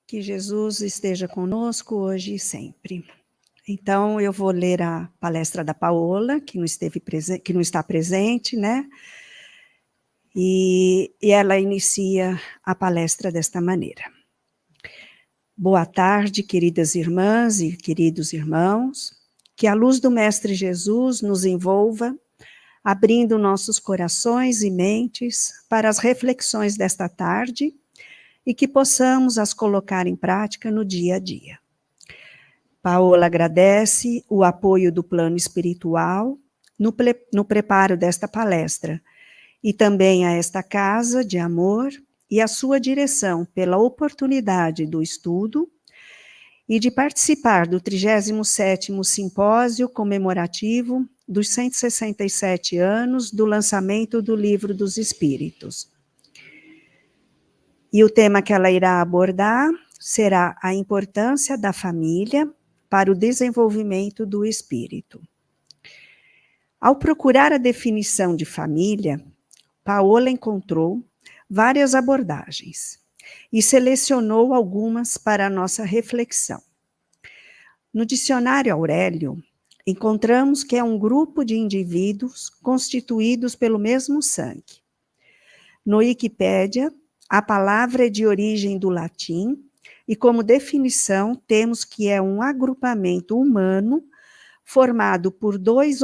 Que Jesus esteja conosco hoje e sempre. Então, eu vou ler a palestra da Paola, que não está presente, né? E ela inicia a palestra desta maneira. Boa tarde, queridas irmãs e queridos irmãos. Que a luz do Mestre Jesus nos envolva, abrindo nossos corações e mentes para as reflexões desta tarde e que possamos as colocar em prática no dia a dia. Paola agradece o apoio do plano espiritual no preparo desta palestra e também a esta casa de amor e a sua direção pela oportunidade do estudo e de participar do 37º Simpósio Comemorativo dos 167 anos do lançamento do Livro dos Espíritos. E o tema que ela irá abordar será a importância da família para o desenvolvimento do espírito. Ao procurar a definição de família, Paola encontrou várias abordagens e selecionou algumas para a nossa reflexão. No dicionário Aurélio, encontramos que é um grupo de indivíduos constituídos pelo mesmo sangue. No Wikipédia, a palavra é de origem do latim e, como definição, temos que é um agrupamento humano formado por duas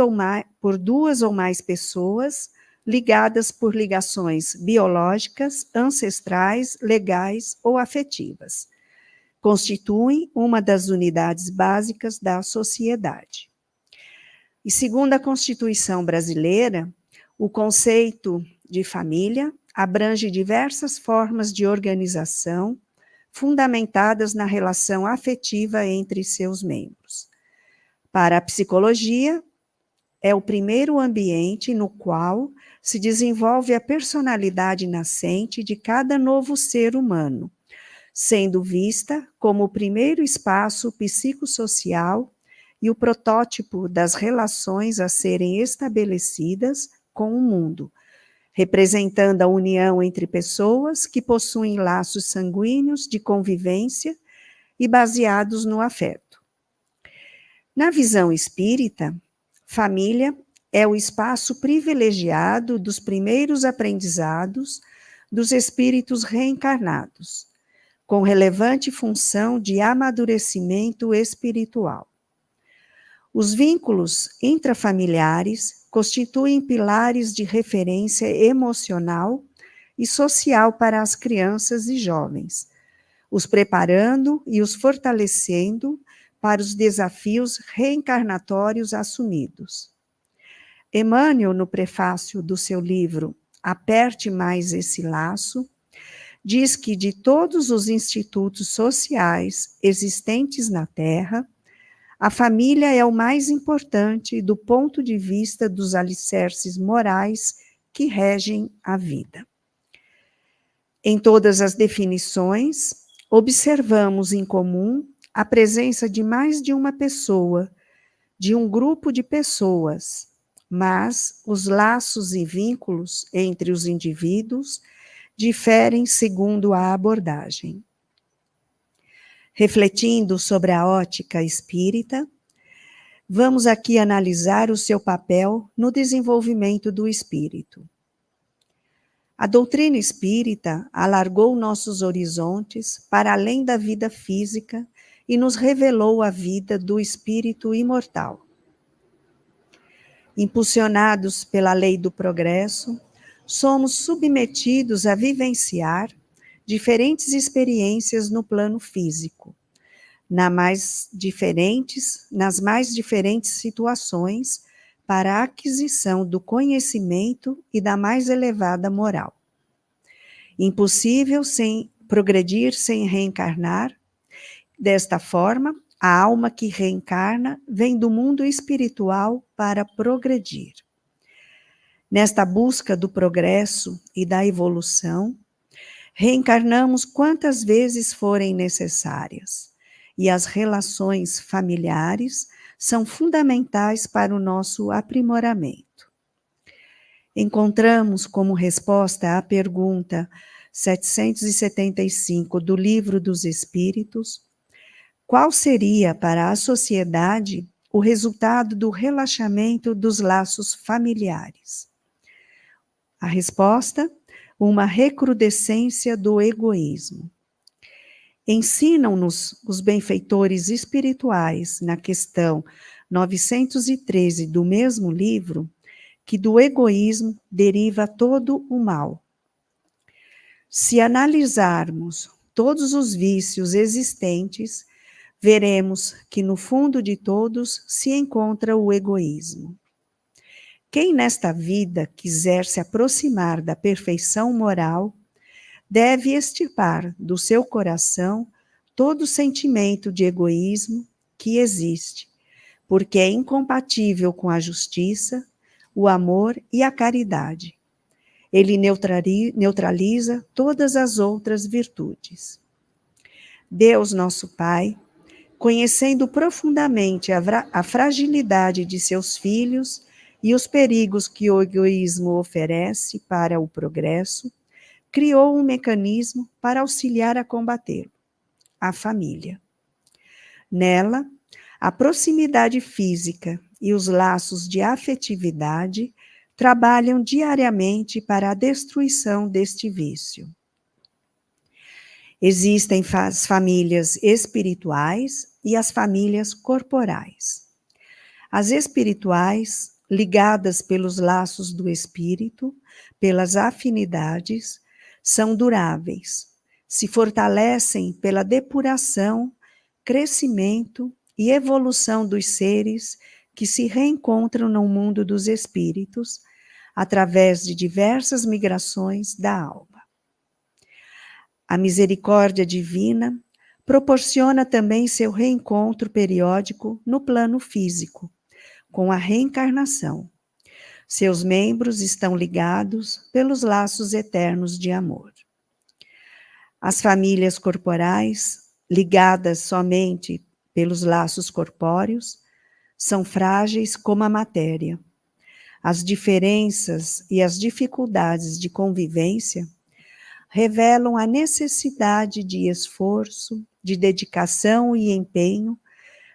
ou mais pessoas ligadas por ligações biológicas, ancestrais, legais ou afetivas. Constituem uma das unidades básicas da sociedade. E segundo a Constituição brasileira, o conceito de família abrange diversas formas de organização fundamentadas na relação afetiva entre seus membros. Para a psicologia, é o primeiro ambiente no qual se desenvolve a personalidade nascente de cada novo ser humano, sendo vista como o primeiro espaço psicossocial e o protótipo das relações a serem estabelecidas com o mundo, representando a união entre pessoas que possuem laços sanguíneos de convivência e baseados no afeto. Na visão espírita, família é o espaço privilegiado dos primeiros aprendizados dos espíritos reencarnados, com relevante função de amadurecimento espiritual. Os vínculos intrafamiliares constituem pilares de referência emocional e social para as crianças e jovens, os preparando e os fortalecendo para os desafios reencarnatórios assumidos. Emmanuel, no prefácio do seu livro Aperte Mais Esse Laço, diz que de todos os institutos sociais existentes na Terra, a família é o mais importante do ponto de vista dos alicerces morais que regem a vida. Em todas as definições, observamos em comum a presença de mais de uma pessoa, de um grupo de pessoas, mas os laços e vínculos entre os indivíduos diferem segundo a abordagem. Refletindo sobre a ótica espírita, vamos aqui analisar o seu papel no desenvolvimento do espírito. A doutrina espírita alargou nossos horizontes para além da vida física e nos revelou a vida do espírito imortal. Impulsionados pela lei do progresso, somos submetidos a vivenciar diferentes experiências no plano físico, nas mais diferentes situações para a aquisição do conhecimento e da mais elevada moral. Impossível progredir sem reencarnar. Desta forma, a alma que reencarna vem do mundo espiritual para progredir. Nesta busca do progresso e da evolução, reencarnamos quantas vezes forem necessárias, e as relações familiares são fundamentais para o nosso aprimoramento. Encontramos como resposta à pergunta: 775 do Livro dos Espíritos, qual seria para a sociedade o resultado do relaxamento dos laços familiares? A resposta: uma recrudescência do egoísmo. Ensinam-nos os benfeitores espirituais, na questão 913 do mesmo livro, que do egoísmo deriva todo o mal. Se analisarmos todos os vícios existentes, veremos que no fundo de todos se encontra o egoísmo. Quem nesta vida quiser se aproximar da perfeição moral, deve extirpar do seu coração todo sentimento de egoísmo que existe, porque é incompatível com a justiça, o amor e a caridade. Ele neutraliza todas as outras virtudes. Deus, nosso Pai, conhecendo profundamente a fragilidade de seus filhos e os perigos que o egoísmo oferece para o progresso, criou um mecanismo para auxiliar a combatê-lo: a família. Nela, a proximidade física e os laços de afetividade trabalham diariamente para a destruição deste vício. Existem as famílias espirituais e as famílias corporais. As espirituais, ligadas pelos laços do espírito, pelas afinidades, são duráveis, se fortalecem pela depuração, crescimento e evolução dos seres que se reencontram no mundo dos espíritos, através de diversas migrações da alma. A misericórdia divina proporciona também seu reencontro periódico no plano físico, com a reencarnação. Seus membros estão ligados pelos laços eternos de amor. As famílias corporais, ligadas somente pelos laços corpóreos, são frágeis como a matéria. As diferenças e as dificuldades de convivência revelam a necessidade de esforço, de dedicação e empenho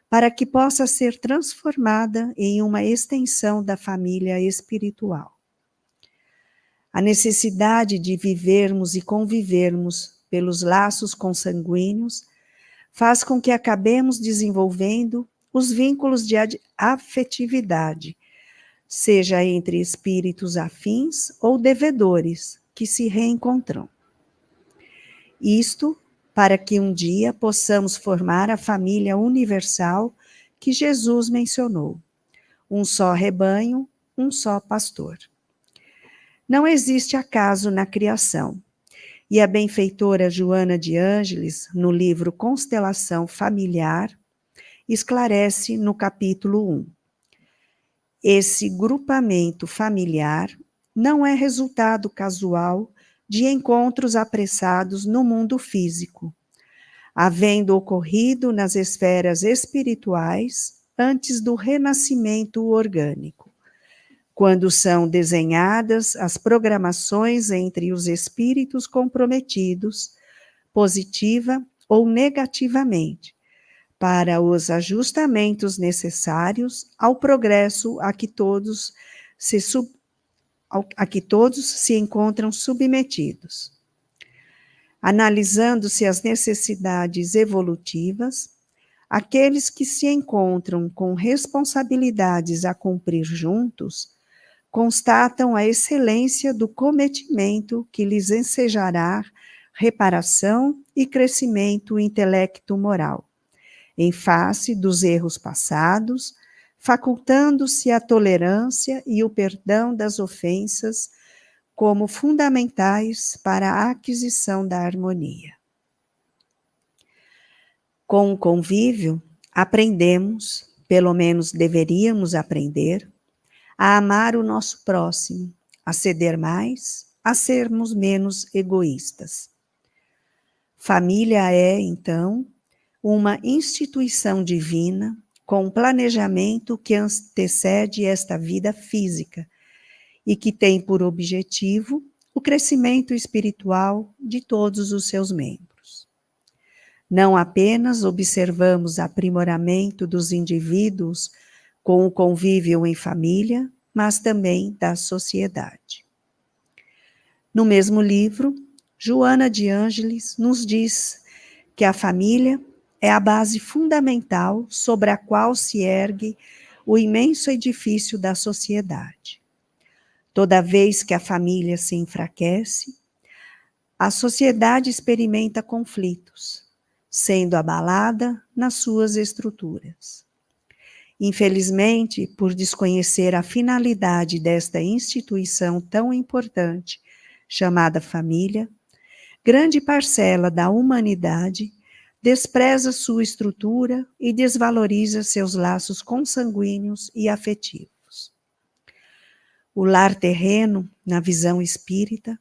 para que possa ser transformada em uma extensão da família espiritual. A necessidade de vivermos e convivermos pelos laços consanguíneos faz com que acabemos desenvolvendo os vínculos de afetividade, seja entre espíritos afins ou devedores que se reencontram. Isto para que um dia possamos formar a família universal que Jesus mencionou: um só rebanho, um só pastor. Não existe acaso na criação, e a benfeitora Joana de Ângeles, no livro Constelação Familiar, esclarece no capítulo 1. Esse grupamento familiar não é resultado casual de encontros apressados no mundo físico, havendo ocorrido nas esferas espirituais antes do renascimento orgânico, quando são desenhadas as programações entre os espíritos comprometidos, positiva ou negativamente, para os ajustamentos necessários ao progresso a que todos se encontram submetidos. Analisando-se as necessidades evolutivas, aqueles que se encontram com responsabilidades a cumprir juntos, constatam a excelência do cometimento que lhes ensejará reparação e crescimento intelecto-moral, em face dos erros passados, facultando-se a tolerância e o perdão das ofensas como fundamentais para a aquisição da harmonia. Com o convívio, aprendemos, pelo menos deveríamos aprender, a amar o nosso próximo, a ceder mais, a sermos menos egoístas. Família é, então, uma instituição divina com um planejamento que antecede esta vida física e que tem por objetivo o crescimento espiritual de todos os seus membros. Não apenas observamos aprimoramento dos indivíduos com o convívio em família, mas também da sociedade. No mesmo livro, Joana de Ângeles nos diz que a família é a base fundamental sobre a qual se ergue o imenso edifício da sociedade. Toda vez que a família se enfraquece, a sociedade experimenta conflitos, sendo abalada nas suas estruturas. Infelizmente, por desconhecer a finalidade desta instituição tão importante, chamada família, grande parcela da humanidade despreza sua estrutura e desvaloriza seus laços consanguíneos e afetivos. O lar terreno, na visão espírita,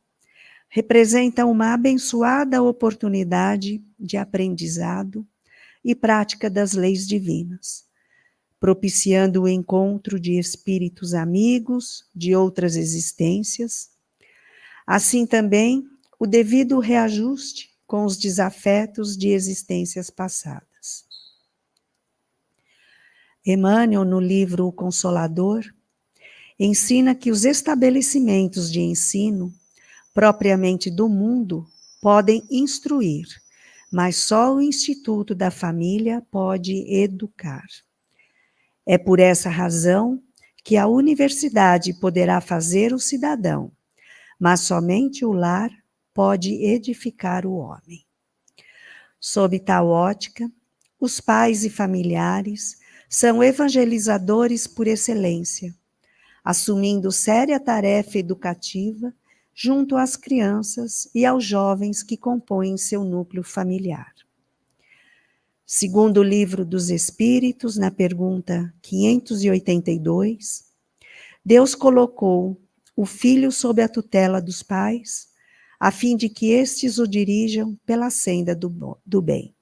representa uma abençoada oportunidade de aprendizado e prática das leis divinas, propiciando o encontro de espíritos amigos de outras existências, assim também o devido reajuste com os desafetos de existências passadas. Emmanuel, no livro O Consolador, ensina que os estabelecimentos de ensino, propriamente do mundo, podem instruir, mas só o Instituto da Família pode educar. É por essa razão que a universidade poderá fazer o cidadão, mas somente o lar pode edificar o homem. Sob tal ótica, os pais e familiares são evangelizadores por excelência, assumindo séria tarefa educativa junto às crianças e aos jovens que compõem seu núcleo familiar. Segundo o Livro dos Espíritos, na pergunta 582, Deus colocou o filho sob a tutela dos pais, a fim de que estes o dirijam pela senda do bem.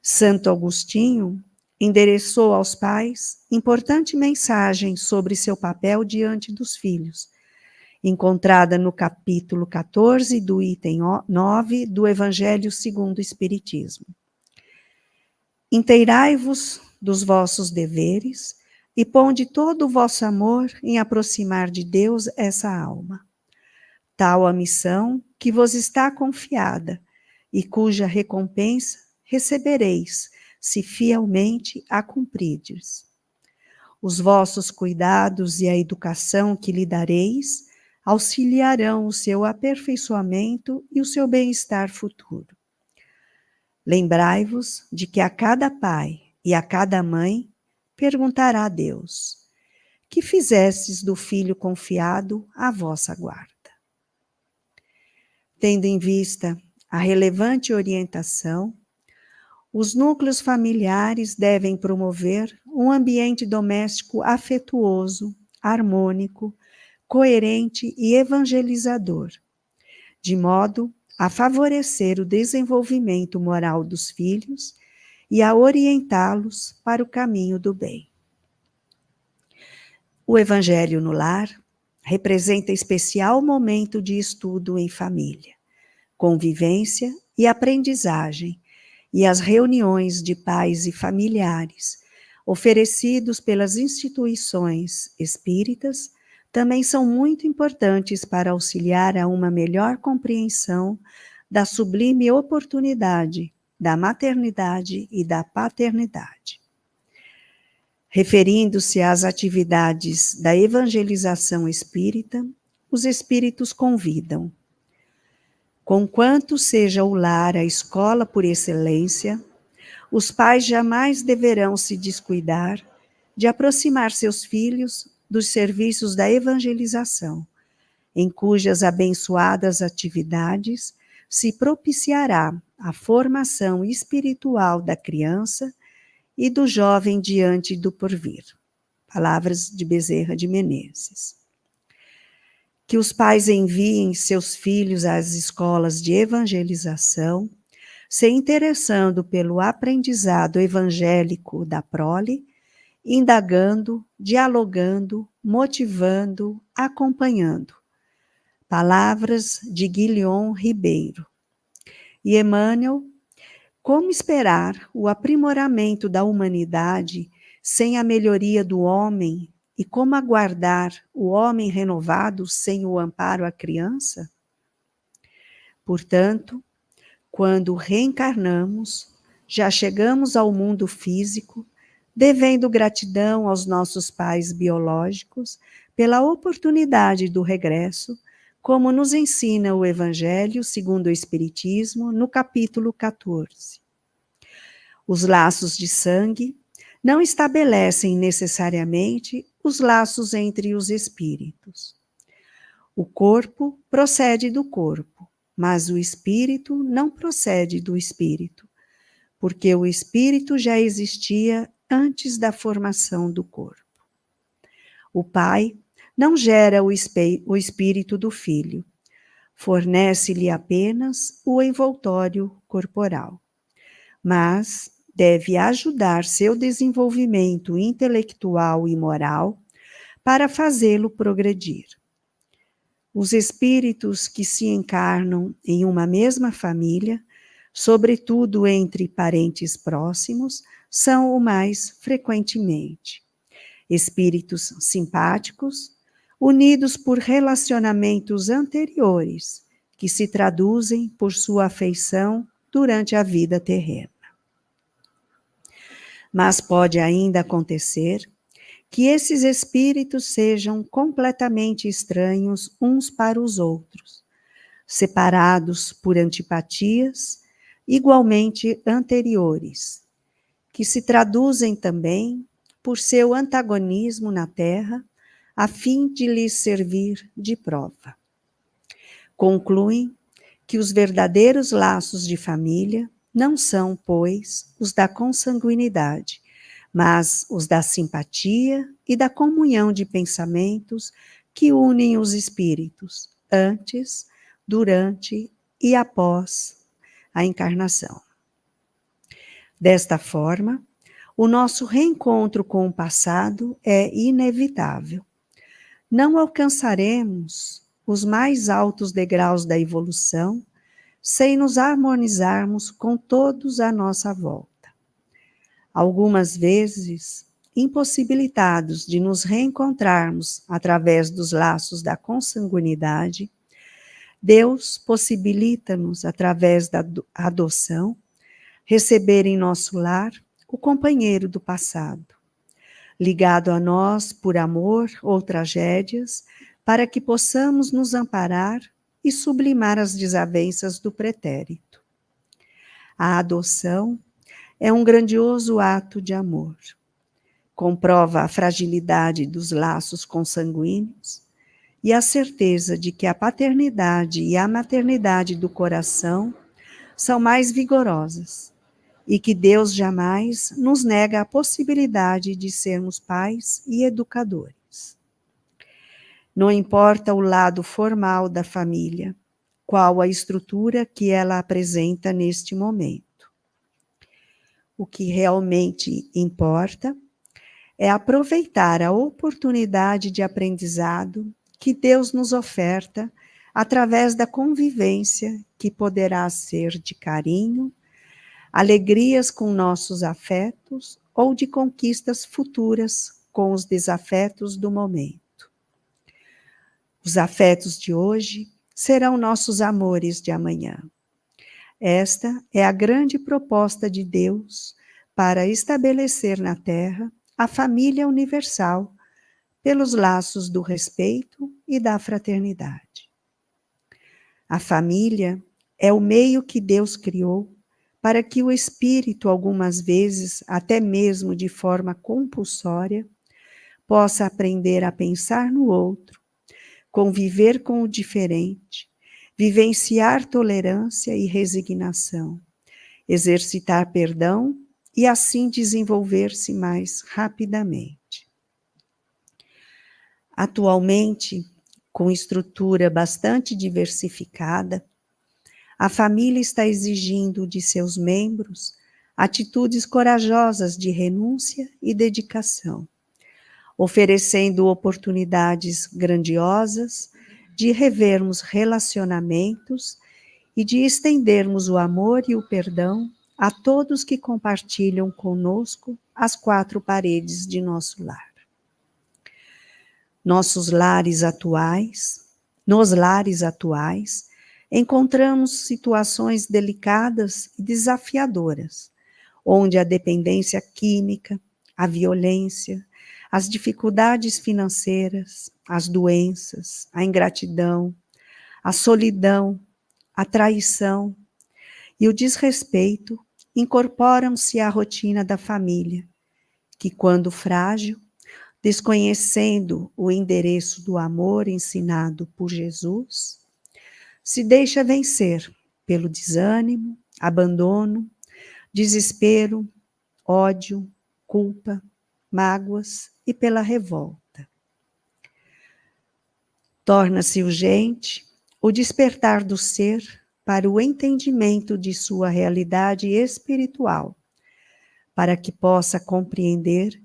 Santo Agostinho endereçou aos pais importante mensagem sobre seu papel diante dos filhos, encontrada no capítulo 14 do item 9 do Evangelho segundo o Espiritismo. Inteirai-vos dos vossos deveres e ponde todo o vosso amor em aproximar de Deus essa alma. Tal a missão que vos está confiada e cuja recompensa recebereis, se fielmente a cumprides. Os vossos cuidados e a educação que lhe dareis auxiliarão o seu aperfeiçoamento e o seu bem-estar futuro. Lembrai-vos de que a cada pai e a cada mãe perguntará a Deus: que fizestes do filho confiado à vossa guarda? Tendo em vista a relevante orientação, os núcleos familiares devem promover um ambiente doméstico afetuoso, harmônico, coerente e evangelizador, de modo a favorecer o desenvolvimento moral dos filhos e a orientá-los para o caminho do bem. O Evangelho no Lar representa especial momento de estudo em família, convivência e aprendizagem, e as reuniões de pais e familiares, oferecidos pelas instituições espíritas, também são muito importantes para auxiliar a uma melhor compreensão da sublime oportunidade da maternidade e da paternidade. Referindo-se às atividades da evangelização espírita, os espíritos convidam: conquanto seja o lar a escola por excelência, os pais jamais deverão se descuidar de aproximar seus filhos dos serviços da evangelização, em cujas abençoadas atividades se propiciará a formação espiritual da criança e do jovem diante do porvir. Palavras de Bezerra de Menezes. Que os pais enviem seus filhos às escolas de evangelização, se interessando pelo aprendizado evangélico da prole, indagando, dialogando, motivando, acompanhando. Palavras de Guilhom Ribeiro. E Emmanuel: como esperar o aprimoramento da humanidade sem a melhoria do homem? E como aguardar o homem renovado sem o amparo à criança? Portanto, quando reencarnamos, já chegamos ao mundo físico, devendo gratidão aos nossos pais biológicos pela oportunidade do regresso, como nos ensina o Evangelho segundo o Espiritismo, no capítulo 14. Os laços de sangue não estabelecem necessariamente os laços entre os espíritos. O corpo procede do corpo, mas o espírito não procede do espírito, porque o espírito já existia antes da formação do corpo. O pai não gera o espírito do filho, fornece-lhe apenas o envoltório corporal, mas deve ajudar seu desenvolvimento intelectual e moral para fazê-lo progredir. Os espíritos que se encarnam em uma mesma família, sobretudo entre parentes próximos, são o mais frequentemente espíritos simpáticos, unidos por relacionamentos anteriores, que se traduzem por sua afeição durante a vida terrena. Mas pode ainda acontecer que esses espíritos sejam completamente estranhos uns para os outros, separados por antipatias igualmente anteriores, que se traduzem também por seu antagonismo na Terra, a fim de lhes servir de prova. Concluem que os verdadeiros laços de família não são, pois, os da consanguinidade, mas os da simpatia e da comunhão de pensamentos que unem os espíritos antes, durante e após a encarnação. Desta forma, o nosso reencontro com o passado é inevitável. Não alcançaremos os mais altos degraus da evolução sem nos harmonizarmos com todos à nossa volta. Algumas vezes, impossibilitados de nos reencontrarmos através dos laços da consanguinidade, Deus possibilita-nos, através da adoção, receber em nosso lar o companheiro do passado, ligado a nós por amor ou tragédias, para que possamos nos amparar e sublimar as desavenças do pretérito. A adoção é um grandioso ato de amor. Comprova a fragilidade dos laços consanguíneos e a certeza de que a paternidade e a maternidade do coração são mais vigorosas e que Deus jamais nos nega a possibilidade de sermos pais e educadores. Não importa o lado formal da família, qual a estrutura que ela apresenta neste momento. O que realmente importa é aproveitar a oportunidade de aprendizado que Deus nos oferta através da convivência, que poderá ser de carinho, alegrias com nossos afetos ou de conquistas futuras com os desafetos do momento. Os afetos de hoje serão nossos amores de amanhã. Esta é a grande proposta de Deus para estabelecer na Terra a família universal pelos laços do respeito e da fraternidade. A família é o meio que Deus criou para que o espírito, algumas vezes, até mesmo de forma compulsória, possa aprender a pensar no outro, conviver com o diferente, vivenciar tolerância e resignação, exercitar perdão e assim desenvolver-se mais rapidamente. Atualmente, com estrutura bastante diversificada, a família está exigindo de seus membros atitudes corajosas de renúncia e dedicação, oferecendo oportunidades grandiosas de revermos relacionamentos e de estendermos o amor e o perdão a todos que compartilham conosco as quatro paredes de nosso lar. Nos lares atuais, encontramos situações delicadas e desafiadoras, onde a dependência química, a violência, as dificuldades financeiras, as doenças, a ingratidão, a solidão, a traição e o desrespeito incorporam-se à rotina da família, que, quando frágil, desconhecendo o endereço do amor ensinado por Jesus, se deixa vencer pelo desânimo, abandono, desespero, ódio, culpa, mágoas e pela revolta. Torna-se urgente o despertar do ser para o entendimento de sua realidade espiritual, para que possa compreender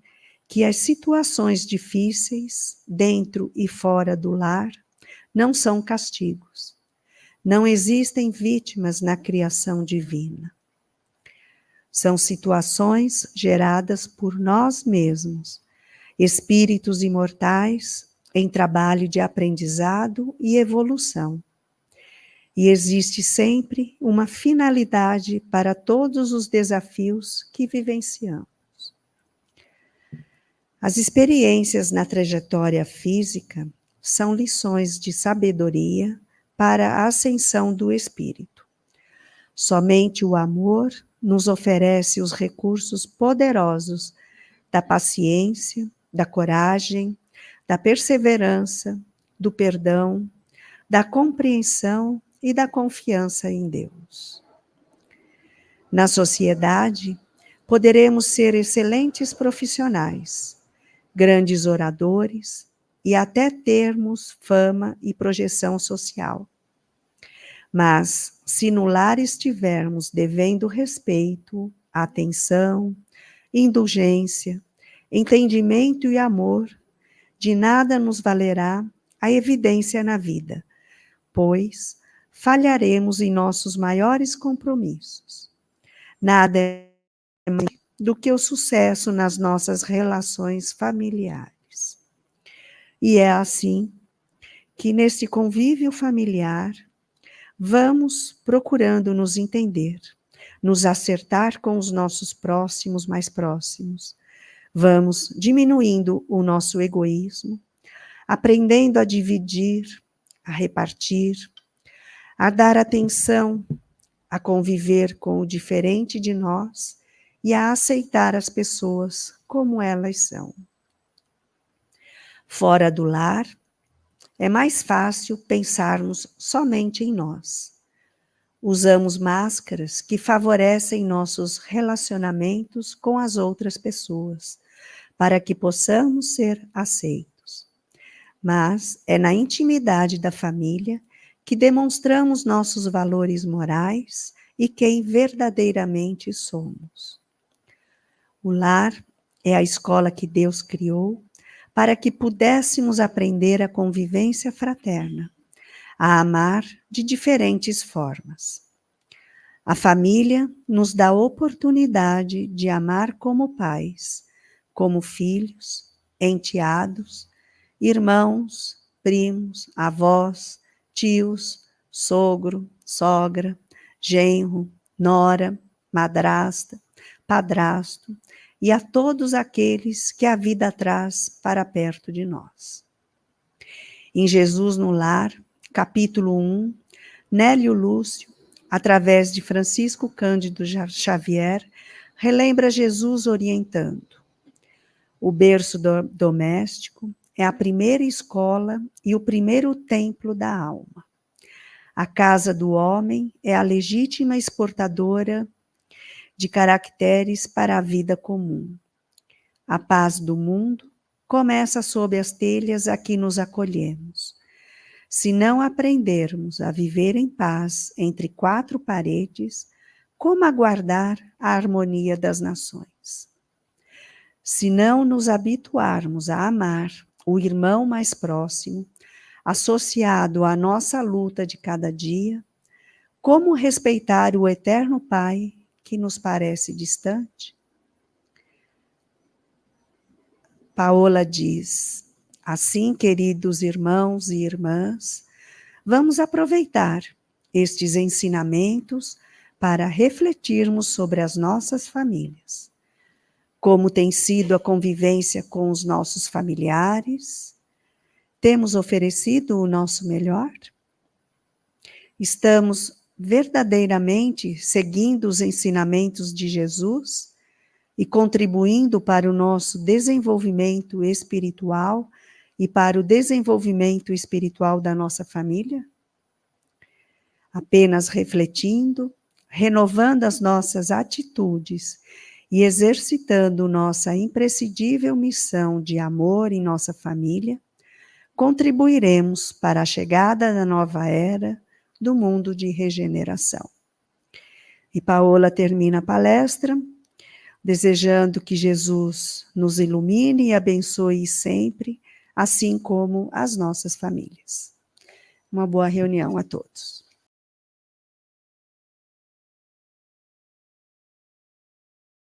que as situações difíceis, dentro e fora do lar, não são castigos. Não existem vítimas na criação divina. São situações geradas por nós mesmos, espíritos imortais em trabalho de aprendizado e evolução. E existe sempre uma finalidade para todos os desafios que vivenciamos. As experiências na trajetória física são lições de sabedoria para a ascensão do espírito. Somente o amor nos oferece os recursos poderosos da paciência, da coragem, da perseverança, do perdão, da compreensão e da confiança em Deus. Na sociedade, poderemos ser excelentes profissionais, grandes oradores e até termos fama e projeção social. Mas, se no lar estivermos devendo respeito, atenção, indulgência, entendimento e amor, de nada nos valerá a evidência na vida, pois falharemos em nossos maiores compromissos. Nada é mais do que o sucesso nas nossas relações familiares. E é assim que, neste convívio familiar, vamos procurando nos entender, nos acertar com os nossos próximos mais próximos. Vamos diminuindo o nosso egoísmo, aprendendo a dividir, a repartir, a dar atenção, a conviver com o diferente de nós e a aceitar as pessoas como elas são. Fora do lar, é mais fácil pensarmos somente em nós. Usamos máscaras que favorecem nossos relacionamentos com as outras pessoas, para que possamos ser aceitos. Mas é na intimidade da família que demonstramos nossos valores morais e quem verdadeiramente somos. O lar é a escola que Deus criou para que pudéssemos aprender a convivência fraterna, a amar de diferentes formas. A família nos dá a oportunidade de amar como pais, como filhos, enteados, irmãos, primos, avós, tios, sogro, sogra, genro, nora, madrasta, padrasto e a todos aqueles que a vida traz para perto de nós. Em Jesus no Lar, capítulo 1, Nélio Lúcio, através de Francisco Cândido Xavier, relembra Jesus orientando. O berço doméstico é a primeira escola e o primeiro templo da alma. A casa do homem é a legítima exportadora de caracteres para a vida comum. A paz do mundo começa sob as telhas a que nos acolhemos. Se não aprendermos a viver em paz entre quatro paredes, como aguardar a harmonia das nações? Se não nos habituarmos a amar o irmão mais próximo, associado à nossa luta de cada dia, como respeitar o eterno Pai que nos parece distante? Paola diz: assim, queridos irmãos e irmãs, vamos aproveitar estes ensinamentos para refletirmos sobre as nossas famílias. Como tem sido a convivência com os nossos familiares? Temos oferecido o nosso melhor? Estamos verdadeiramente seguindo os ensinamentos de Jesus e contribuindo para o nosso desenvolvimento espiritual e para o desenvolvimento espiritual da nossa família? Apenas refletindo, renovando as nossas atitudes e exercitando nossa imprescindível missão de amor em nossa família, contribuiremos para a chegada da nova era do mundo de regeneração. E Paola termina a palestra desejando que Jesus nos ilumine e abençoe sempre, assim como as nossas famílias. Uma boa reunião a todos.